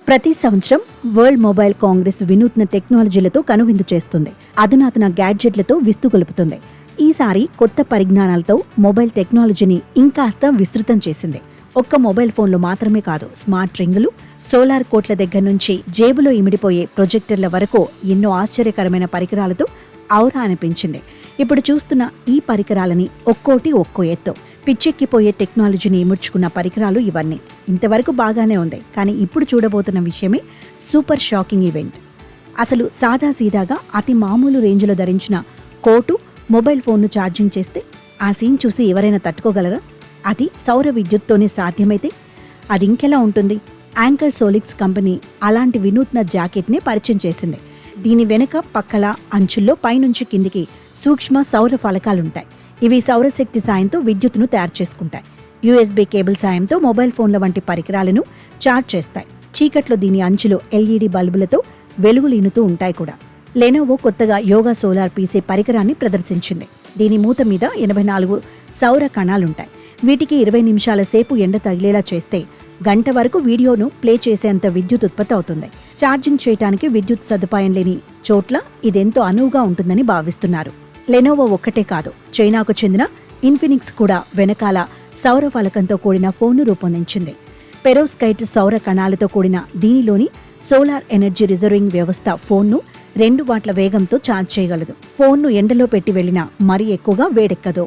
ప్రతి సంవత్సరం world mobile Congress వినూత్న టెక్నాలజీలతో కనువిందు చేస్తుంది. అధునాతన గ్యాడ్జెట్లతో విస్తుగొలుపుతుంది. ఈసారి కొత్త పరిజ్ఞానాలతో మొబైల్ టెక్నాలజీని ఇంకాస్త విస్తృతం చేసింది. ఒక్క మొబైల్ ఫోన్లు మాత్రమే కాదు, స్మార్ట్ రింగులు, సోలార్ కోట్ల దగ్గర నుంచి జేబులో ఇమిడిపోయే ప్రొజెక్టర్ల వరకు ఎన్నో ఆశ్చర్యకరమైన పరికరాలతో ఔరా అనిపించింది. ఇప్పుడు చూస్తున్న ఈ పరికరాలని ఒక్కోటి ఒక్కో ఎత్తు. పిచ్చెక్కిపోయే టెక్నాలజీని ఇముడ్చుకున్న పరికరాలు ఇవన్నీ. ఇంతవరకు బాగానే ఉంది, కానీ ఇప్పుడు చూడబోతున్న విషయమే సూపర్ షాకింగ్ ఈవెంట్. అసలు సాదాసీదాగా అతి మామూలు రేంజ్లో ధరించిన కోటు మొబైల్ ఫోన్ను ఛార్జింగ్ చేస్తే ఆ సీన్ చూసి ఎవరైనా తట్టుకోగలరా? అది సౌర విద్యుత్తోనే సాధ్యమైతే అది ఇంకెలా ఉంటుంది? యాంకర్ సోలిక్స్ కంపెనీ అలాంటి వినూత్న జాకెట్ని పరిచయం చేసింది. దీని వెనుక పక్కల అంచుల్లో పైనుంచి కిందికి సూక్ష్మ సౌర ఫలకాలుంటాయి. ఇవి సౌరశక్తి సాయంతో విద్యుత్తును తయారు చేసుకుంటాయి. USB కేబుల్ సాయంతో మొబైల్ ఫోన్ల వంటి పరికరాలను చార్జ్ చేస్తాయి. చీకట్లో దీని అంచులు LED బల్బులతో వెలుగులీనుతూ ఉంటాయి కూడా. లెనోవో కొత్తగా యోగా సోలార్ పీసే పరికరాన్ని ప్రదర్శించింది. దీని మూత మీద 84 సౌర కణాలుంటాయి. వీటికి 20 నిమిషాల సేపు ఎండ తగిలేలా చేస్తే గంట వరకు వీడియోను ప్లే చేసేంత విద్యుత్ ఉత్పత్తి అవుతుంది. ఛార్జింగ్ చేయడానికి విద్యుత్ సదుపాయం లేని చోట్ల ఇదెంతో అనువుగా ఉంటుందని భావిస్తున్నారు. లెనోవో ఒక్కటే కాదు, చైనాకు చెందిన ఇన్ఫినిక్స్ కూడా వెనకాల సౌర ఫలకంతో కూడిన ఫోన్ను రూపొందించింది. పెరోస్కైట్ సౌర కణాలతో కూడిన దీనిలోని సోలార్ ఎనర్జీ రిజర్వింగ్ వ్యవస్థ ఫోన్ను 2 వాట్ల వేగంతో ఛార్జ్ చేయగలదు. ఫోన్ను ఎండలో పెట్టి వెళ్లినా మరీ ఎక్కువగా వేడెక్కదు.